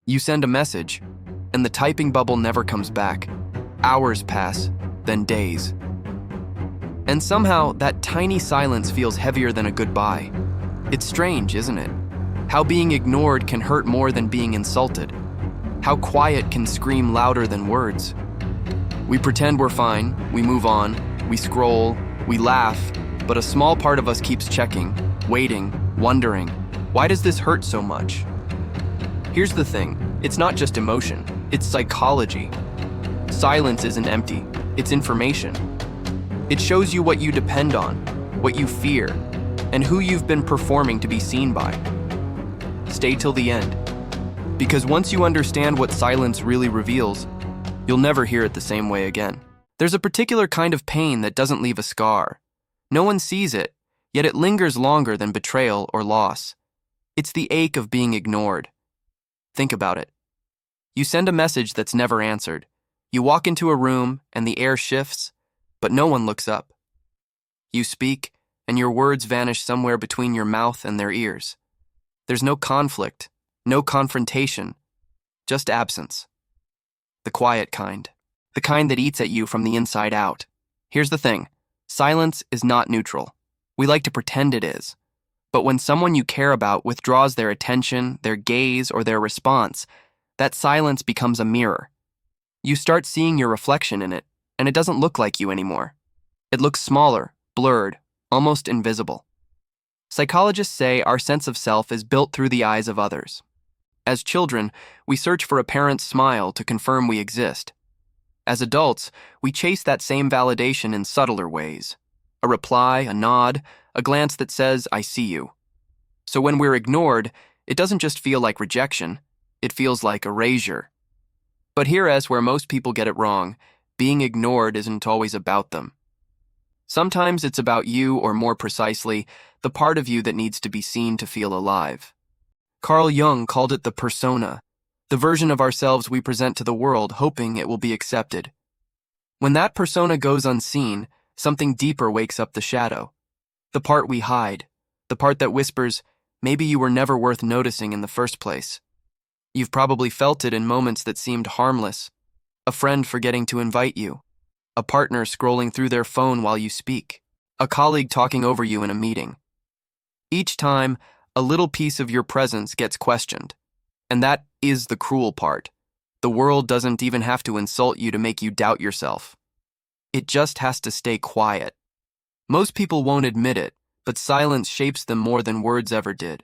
You send a message, and the typing bubble never comes back. Hours pass, then days. And somehow, that tiny silence feels heavier than a goodbye. It's strange, isn't it? How being ignored can hurt more than being insulted. How quiet can scream louder than words. We pretend we're fine, we move on, we scroll, we laugh, but a small part of us keeps checking, waiting, wondering, why does this hurt so much? Here's the thing, it's not just emotion, it's psychology. Silence isn't empty, it's information. It shows you what you depend on, what you fear, and who you've been performing to be seen by. Stay till the end, because once you understand what silence really reveals, you'll never hear it the same way again. There's a particular kind of pain that doesn't leave a scar. No one sees it, yet it lingers longer than betrayal or loss. It's the ache of being ignored. Think about it. You send a message that's never answered. You walk into a room and the air shifts, but no one looks up. You speak, and your words vanish somewhere between your mouth and their ears. There's no conflict, no confrontation, just absence. The quiet kind. The kind that eats at you from the inside out. Here's the thing. Silence is not neutral. We like to pretend it is. But when someone you care about withdraws their attention, their gaze, or their response, that silence becomes a mirror. You start seeing your reflection in it, and it doesn't look like you anymore. It looks smaller, blurred, almost invisible. Psychologists say our sense of self is built through the eyes of others. As children, we search for a parent's smile to confirm we exist. As adults, we chase that same validation in subtler ways. A reply, a nod, a glance that says, I see you. So when we're ignored, it doesn't just feel like rejection, it feels like erasure. But here's where most people get it wrong. Being ignored isn't always about them. Sometimes it's about you, or more precisely, the part of you that needs to be seen to feel alive. Carl Jung called it the persona, the version of ourselves we present to the world hoping it will be accepted. When that persona goes unseen, something deeper wakes up the shadow. The part we hide, the part that whispers, maybe you were never worth noticing in the first place. You've probably felt it in moments that seemed harmless. A friend forgetting to invite you. A partner scrolling through their phone while you speak. A colleague talking over you in a meeting. Each time, a little piece of your presence gets questioned. And that is the cruel part. The world doesn't even have to insult you to make you doubt yourself. It just has to stay quiet. Most people won't admit it, but silence shapes them more than words ever did.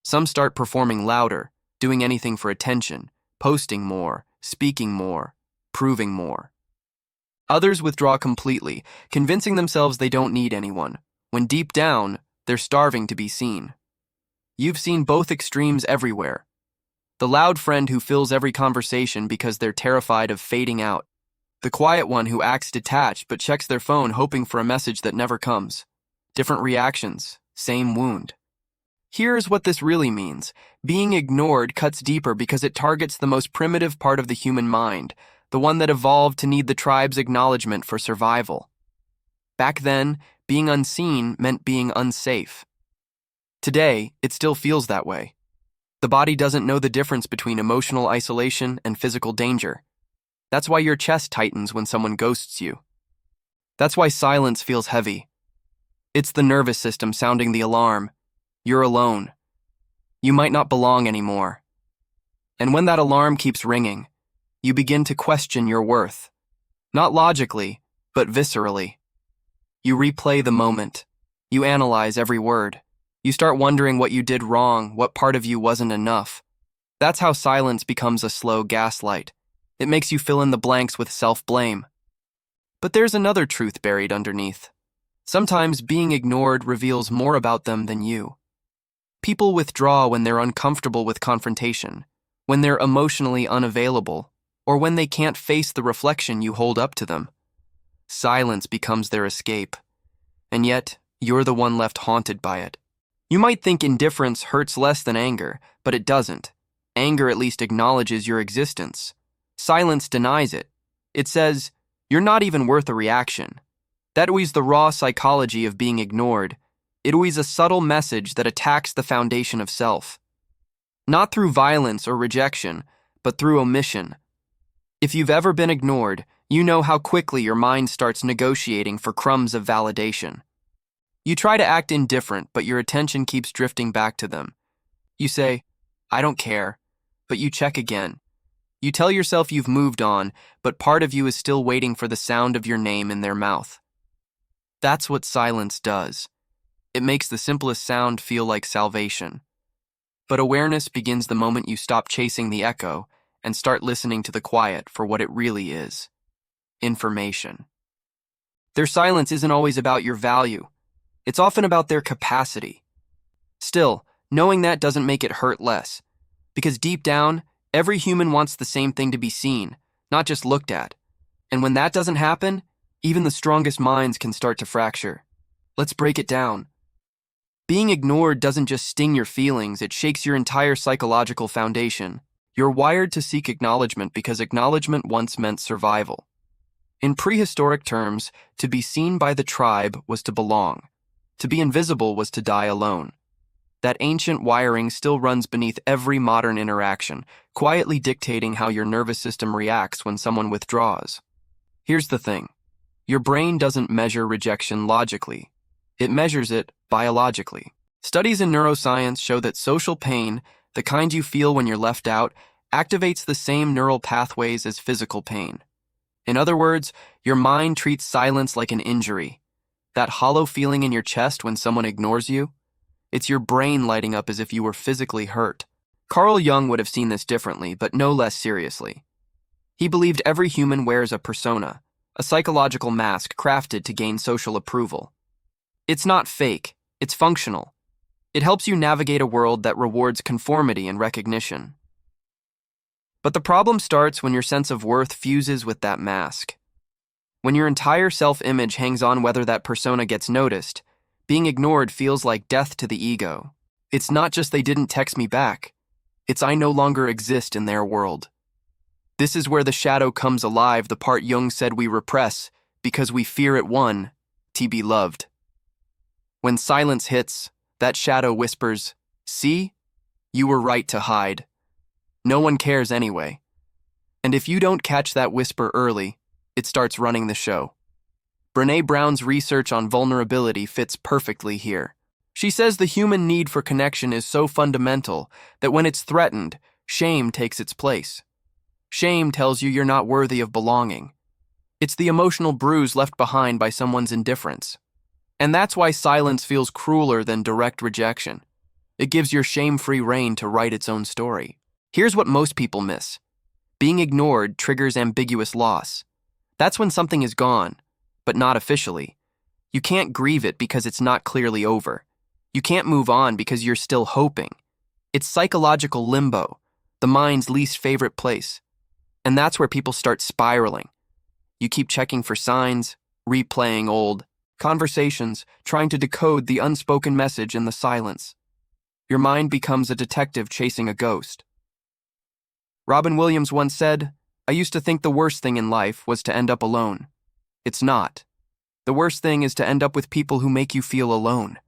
Some start performing louder, doing anything for attention, posting more, speaking more, proving more. Others withdraw completely, convincing themselves they don't need anyone, when deep down, they're starving to be seen. You've seen both extremes everywhere. The loud friend who fills every conversation because they're terrified of fading out. The quiet one who acts detached but checks their phone hoping for a message that never comes. Different reactions, same wound. Here's what this really means. Being ignored cuts deeper because it targets the most primitive part of the human mind, the one that evolved to need the tribe's acknowledgement for survival. Back then, being unseen meant being unsafe. Today, it still feels that way. The body doesn't know the difference between emotional isolation and physical danger. That's why your chest tightens when someone ghosts you. That's why silence feels heavy. It's the nervous system sounding the alarm. You're alone. You might not belong anymore. And when that alarm keeps ringing, you begin to question your worth. Not logically, but viscerally. You replay the moment. You analyze every word. You start wondering what you did wrong, what part of you wasn't enough. That's how silence becomes a slow gaslight. It makes you fill in the blanks with self-blame. But there's another truth buried underneath. Sometimes being ignored reveals more about them than you. People withdraw when they're uncomfortable with confrontation, when they're emotionally unavailable, or when they can't face the reflection you hold up to them. Silence becomes their escape, and yet you're the one left haunted by it. You might think indifference hurts less than anger, but it doesn't. Anger at least acknowledges your existence. Silence denies it. It says, you're not even worth a reaction. That is the raw psychology of being ignored. It is a subtle message that attacks the foundation of self. Not through violence or rejection, but through omission. If you've ever been ignored, you know how quickly your mind starts negotiating for crumbs of validation. You try to act indifferent, but your attention keeps drifting back to them. You say, "I don't care," but you check again. You tell yourself you've moved on, but part of you is still waiting for the sound of your name in their mouth. That's what silence does. It makes the simplest sound feel like salvation. But awareness begins the moment you stop chasing the echo and start listening to the quiet for what it really is: information. Their silence isn't always about your value. It's often about their capacity. Still, knowing that doesn't make it hurt less, because deep down, every human wants the same thing: to be seen, not just looked at. And when that doesn't happen, even the strongest minds can start to fracture. Let's break it down. Being ignored doesn't just sting your feelings, it shakes your entire psychological foundation. You're wired to seek acknowledgement because acknowledgement once meant survival. In prehistoric terms, to be seen by the tribe was to belong. To be invisible was to die alone. That ancient wiring still runs beneath every modern interaction, quietly dictating how your nervous system reacts when someone withdraws. Here's the thing. Your brain doesn't measure rejection logically. It measures it biologically. Studies in neuroscience show that social pain, the kind you feel when you're left out, activates the same neural pathways as physical pain. In other words, your mind treats silence like an injury. That hollow feeling in your chest when someone ignores you, it's your brain lighting up as if you were physically hurt. Carl Jung would have seen this differently, but no less seriously. He believed every human wears a persona, a psychological mask crafted to gain social approval. It's not fake, it's functional. It helps you navigate a world that rewards conformity and recognition. But the problem starts when your sense of worth fuses with that mask. When your entire self-image hangs on whether that persona gets noticed, being ignored feels like death to the ego. It's not just they didn't text me back. It's I no longer exist in their world. This is where the shadow comes alive, the part Jung said we repress because we fear it won, to be loved. When silence hits, that shadow whispers, "See? You were right to hide. No one cares anyway." And if you don't catch that whisper early, it starts running the show. Brené Brown's research on vulnerability fits perfectly here. She says the human need for connection is so fundamental that when it's threatened, shame takes its place. Shame tells you you're not worthy of belonging. It's the emotional bruise left behind by someone's indifference. And that's why silence feels crueler than direct rejection. It gives your shame-free reign to write its own story. Here's what most people miss. Being ignored triggers ambiguous loss. That's when something is gone, but not officially. You can't grieve it because it's not clearly over. You can't move on because you're still hoping. It's psychological limbo, the mind's least favorite place. And that's where people start spiraling. You keep checking for signs, replaying old conversations, trying to decode the unspoken message in the silence. Your mind becomes a detective chasing a ghost. Robin Williams once said, "I used to think the worst thing in life was to end up alone. It's not. The worst thing is to end up with people who make you feel alone."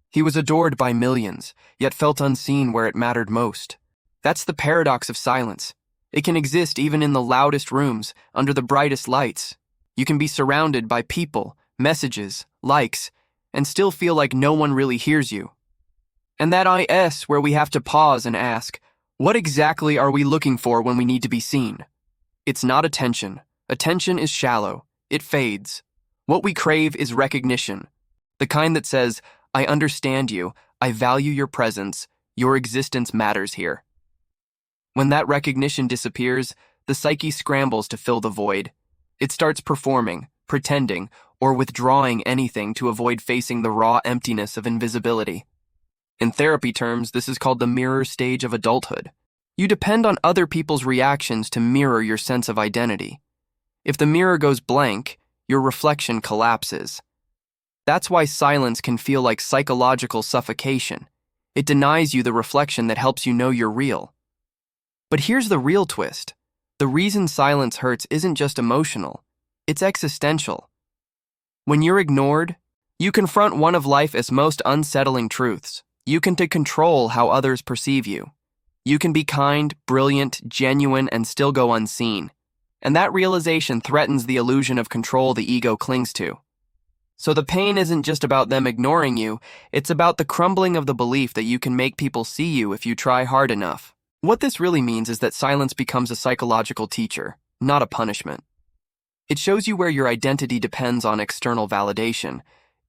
He was adored by millions, yet felt unseen where it mattered most. That's the paradox of silence. It can exist even in the loudest rooms, under the brightest lights. You can be surrounded by people, messages, likes, and still feel like no one really hears you. And that is where we have to pause and ask, what exactly are we looking for when we need to be seen? It's not attention. Attention is shallow. It fades. What we crave is recognition. The kind that says, "I understand you, I value your presence, your existence matters here." When that recognition disappears, the psyche scrambles to fill the void. It starts performing, pretending, or withdrawing anything to avoid facing the raw emptiness of invisibility. In therapy terms, this is called the mirror stage of adulthood. You depend on other people's reactions to mirror your sense of identity. If the mirror goes blank, your reflection collapses. That's why silence can feel like psychological suffocation. It denies you the reflection that helps you know you're real. But here's the real twist. The reason silence hurts isn't just emotional, it's existential. When you're ignored, you confront one of life's most unsettling truths. You can control how others perceive you. You can be kind, brilliant, genuine, and still go unseen. And that realization threatens the illusion of control the ego clings to. So the pain isn't just about them ignoring you, it's about the crumbling of the belief that you can make people see you if you try hard enough. What this really means is that silence becomes a psychological teacher, not a punishment. It shows you where your identity depends on external validation.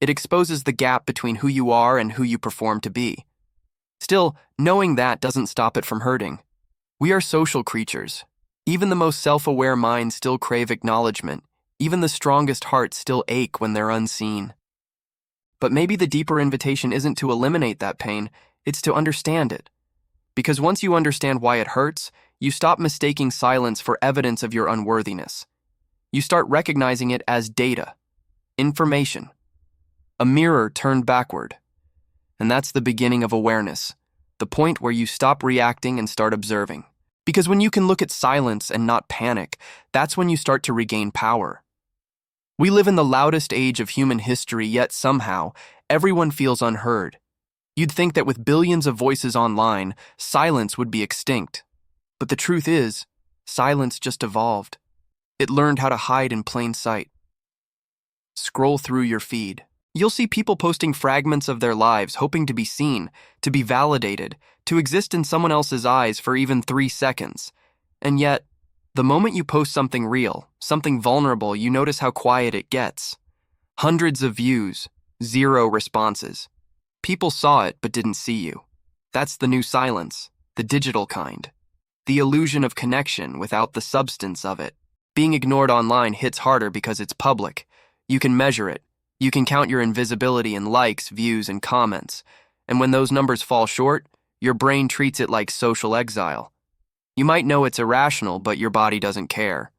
It exposes the gap between who you are and who you perform to be. Still, knowing that doesn't stop it from hurting. We are social creatures. Even the most self-aware minds still crave acknowledgement. Even the strongest hearts still ache when they're unseen. But maybe the deeper invitation isn't to eliminate that pain, it's to understand it. Because once you understand why it hurts, you stop mistaking silence for evidence of your unworthiness. You start recognizing it as data, information, a mirror turned backward. And that's the beginning of awareness, the point where you stop reacting and start observing. Because when you can look at silence and not panic, that's when you start to regain power. We live in the loudest age of human history, yet somehow, everyone feels unheard. You'd think that with billions of voices online, silence would be extinct. But the truth is, silence just evolved. It learned how to hide in plain sight. Scroll through your feed. You'll see people posting fragments of their lives, hoping to be seen, to be validated, to exist in someone else's eyes for even 3 seconds. And yet, the moment you post something real, something vulnerable, you notice how quiet it gets. Hundreds of views, 0 responses. People saw it but didn't see you. That's the new silence, the digital kind. The illusion of connection without the substance of it. Being ignored online hits harder because it's public. You can measure it. You can count your invisibility in likes, views, and comments. And when those numbers fall short, your brain treats it like social exile. You might know it's irrational, but your body doesn't care.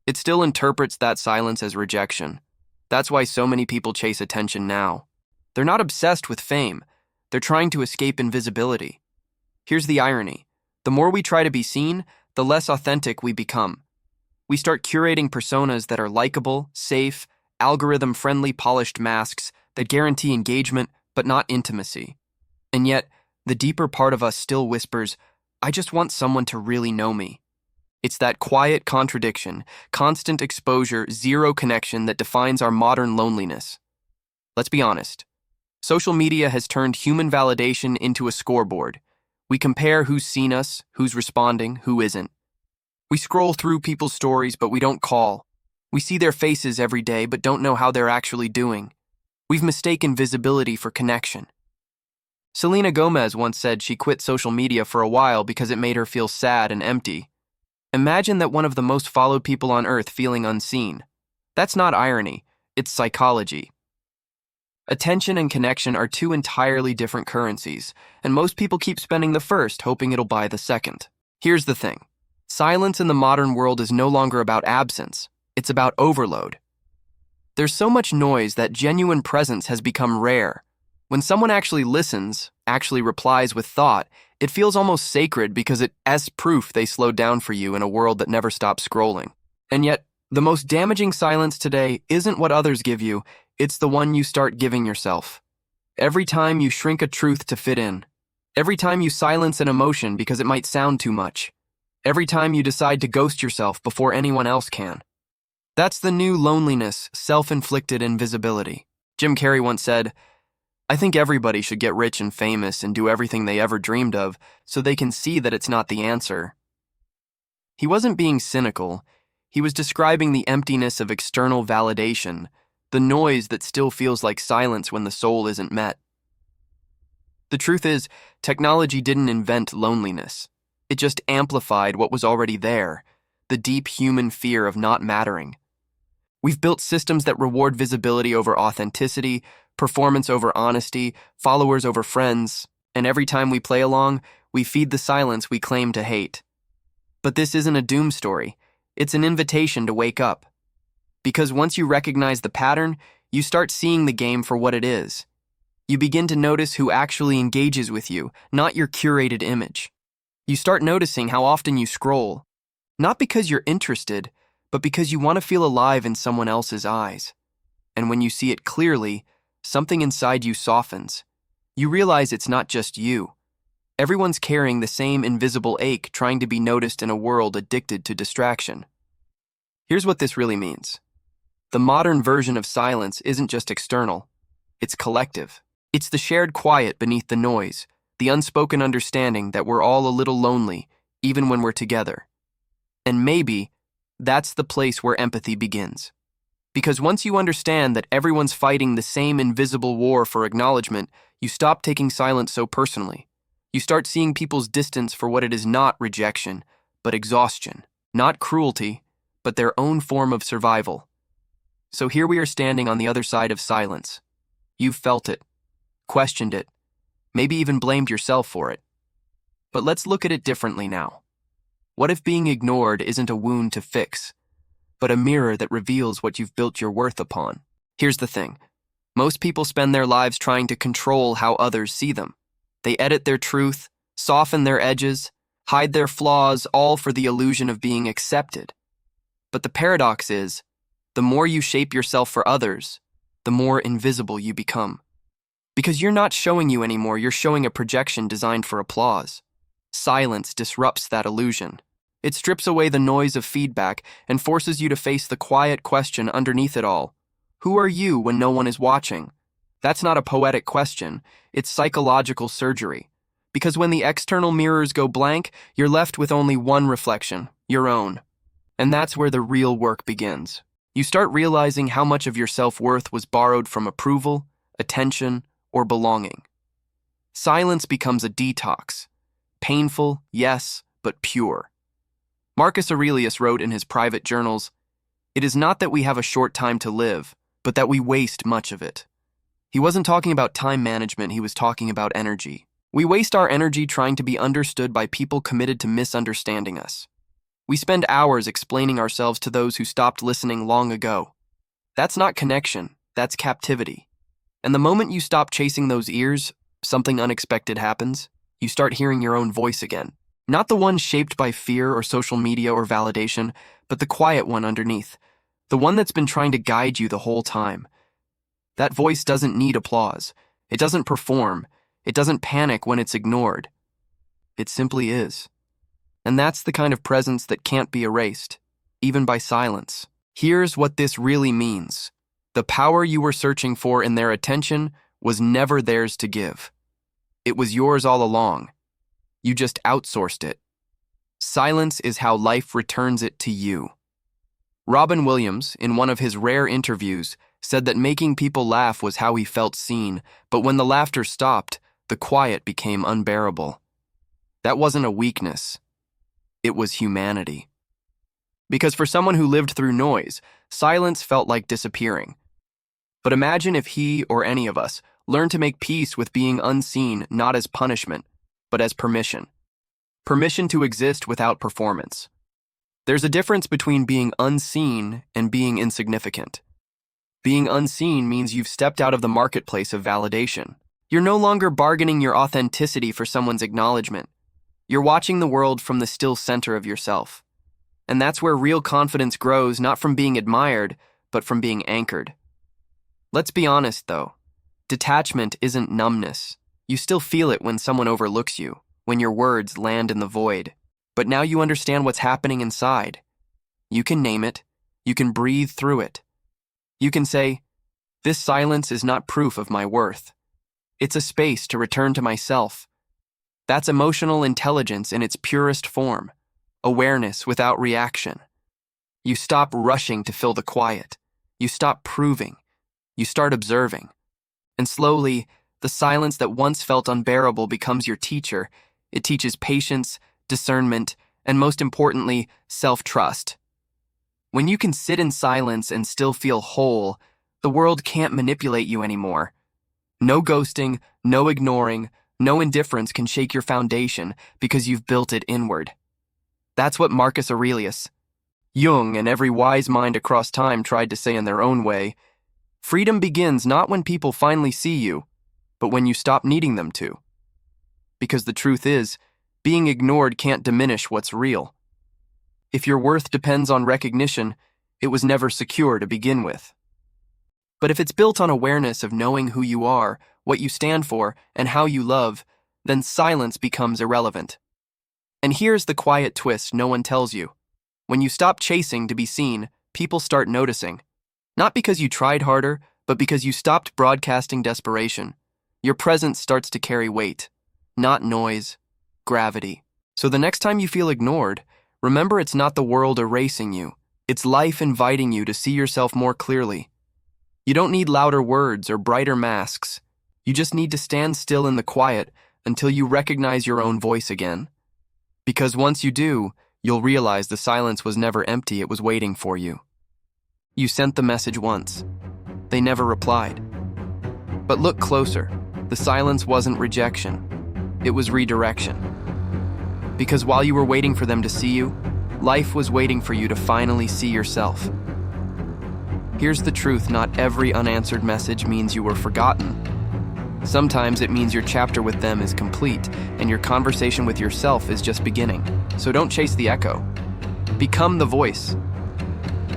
It still interprets that silence as rejection. That's why so many people chase attention now. They're not obsessed with fame. They're trying to escape invisibility. Here's the irony. The more we try to be seen, the less authentic we become. We start curating personas that are likable, safe, algorithm-friendly polished masks that guarantee engagement but not intimacy. And yet, the deeper part of us still whispers, I just want someone to really know me. It's that quiet contradiction, constant exposure, 0 connection that defines our modern loneliness. Let's be honest. Social media has turned human validation into a scoreboard. We compare who's seen us, who's responding, who isn't. We scroll through people's stories, but we don't call. We see their faces every day, but don't know how they're actually doing. We've mistaken visibility for connection. Selena Gomez once said she quit social media for a while because it made her feel sad and empty. Imagine that one of the most followed people on earth feeling unseen. That's not irony, it's psychology. Attention and connection are 2 entirely different currencies, and most people keep spending the first, hoping it'll buy the second. Here's the thing. Silence in the modern world is no longer about absence. It's about overload. There's so much noise that genuine presence has become rare. When someone actually listens, actually replies with thought, it feels almost sacred because it's proof they slowed down for you in a world that never stops scrolling. And yet, the most damaging silence today isn't what others give you, it's the one you start giving yourself. Every time you shrink a truth to fit in. Every time you silence an emotion because it might sound too much. Every time you decide to ghost yourself before anyone else can. That's the new loneliness, self-inflicted invisibility. Jim Carrey once said, I think everybody should get rich and famous and do everything they ever dreamed of so they can see that it's not the answer. He wasn't being cynical. He was describing the emptiness of external validation, the noise that still feels like silence when the soul isn't met. The truth is, technology didn't invent loneliness. It just amplified what was already there, the deep human fear of not mattering. We've built systems that reward visibility over authenticity, performance over honesty, followers over friends, and every time we play along, we feed the silence we claim to hate. But this isn't a doom story. It's an invitation to wake up. Because once you recognize the pattern, you start seeing the game for what it is. You begin to notice who actually engages with you, not your curated image. You start noticing how often you scroll, not because you're interested, but because you want to feel alive in someone else's eyes. And when you see it clearly, something inside you softens. You realize it's not just you. Everyone's carrying the same invisible ache, trying to be noticed in a world addicted to distraction. Here's what this really means. The modern version of silence isn't just external, it's collective. It's the shared quiet beneath the noise, the unspoken understanding that we're all a little lonely, even when we're together. And maybe that's the place where empathy begins. Because once you understand that everyone's fighting the same invisible war for acknowledgement, you stop taking silence so personally. You start seeing people's distance for what it is: not rejection, but exhaustion. Not cruelty, but their own form of survival. So here we are standing on the other side of silence. You've felt it, questioned it, maybe even blamed yourself for it. But let's look at it differently now. What if being ignored isn't a wound to fix, but a mirror that reveals what you've built your worth upon? Here's the thing. Most people spend their lives trying to control how others see them. They edit their truth, soften their edges, hide their flaws, all for the illusion of being accepted. But the paradox is, the more you shape yourself for others, the more invisible you become. Because you're not showing you anymore, you're showing a projection designed for applause. Silence disrupts that illusion. It strips away the noise of feedback and forces you to face the quiet question underneath it all. Who are you when no one is watching? That's not a poetic question, it's psychological surgery. Because when the external mirrors go blank, you're left with only one reflection, your own. And that's where the real work begins. You start realizing how much of your self-worth was borrowed from approval, attention, or belonging. Silence becomes a detox. Painful, yes, but pure. Marcus Aurelius wrote in his private journals, "It is not that we have a short time to live, but that we waste much of it." He wasn't talking about time management, he was talking about energy. We waste our energy trying to be understood by people committed to misunderstanding us. We spend hours explaining ourselves to those who stopped listening long ago. That's not connection, that's captivity. And the moment you stop chasing those ears, something unexpected happens. You start hearing your own voice again. Not the one shaped by fear or social media or validation, but the quiet one underneath. The one that's been trying to guide you the whole time. That voice doesn't need applause. It doesn't perform. It doesn't panic when it's ignored. It simply is. And that's the kind of presence that can't be erased, even by silence. Here's what this really means. The power you were searching for in their attention was never theirs to give. It was yours all along. You just outsourced it. Silence is how life returns it to you. Robin Williams, in one of his rare interviews, said that making people laugh was how he felt seen, but when the laughter stopped, the quiet became unbearable. That wasn't a weakness. It was humanity. Because for someone who lived through noise, silence felt like disappearing. But imagine if he or any of us learned to make peace with being unseen, not as punishment, but as permission. Permission to exist without performance. There's a difference between being unseen and being insignificant. Being unseen means you've stepped out of the marketplace of validation. You're no longer bargaining your authenticity for someone's acknowledgement. You're watching the world from the still center of yourself. And that's where real confidence grows, not from being admired, but from being anchored. Let's be honest, though. Detachment isn't numbness. You still feel it when someone overlooks you, when your words land in the void. But now you understand what's happening inside. You can name it. You can breathe through it. You can say, "This silence is not proof of my worth. It's a space to return to myself." That's emotional intelligence in its purest form. Awareness without reaction. You stop rushing to fill the quiet. You stop proving. You start observing. And slowly, the silence that once felt unbearable becomes your teacher. It teaches patience, discernment, and most importantly, self-trust. When you can sit in silence and still feel whole, the world can't manipulate you anymore. No ghosting, no ignoring, no indifference can shake your foundation because you've built it inward. That's what Marcus Aurelius, Jung, and every wise mind across time tried to say in their own way. Freedom begins not when people finally see you, but when you stop needing them to. Because the truth is, being ignored can't diminish what's real. If your worth depends on recognition, it was never secure to begin with. But if it's built on awareness of knowing who you are, what you stand for, and how you love, then silence becomes irrelevant. And here's the quiet twist no one tells you. When you stop chasing to be seen, people start noticing. Not because you tried harder, but because you stopped broadcasting desperation. Your presence starts to carry weight, not noise, gravity. So the next time you feel ignored, remember it's not the world erasing you. It's life inviting you to see yourself more clearly. You don't need louder words or brighter masks. You just need to stand still in the quiet until you recognize your own voice again. Because once you do, you'll realize the silence was never empty, it was waiting for you. You sent the message once. They never replied. But look closer. The silence wasn't rejection. It was redirection. Because while you were waiting for them to see you, life was waiting for you to finally see yourself. Here's the truth, not every unanswered message means you were forgotten. Sometimes it means your chapter with them is complete, and your conversation with yourself is just beginning. So don't chase the echo. Become the voice.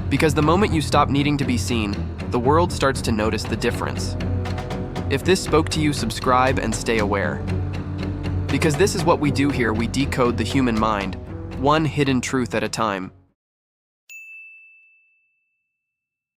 Because the moment you stop needing to be seen, the world starts to notice the difference. If this spoke to you, subscribe and stay aware. Because this is what we do here, we decode the human mind, one hidden truth at a time.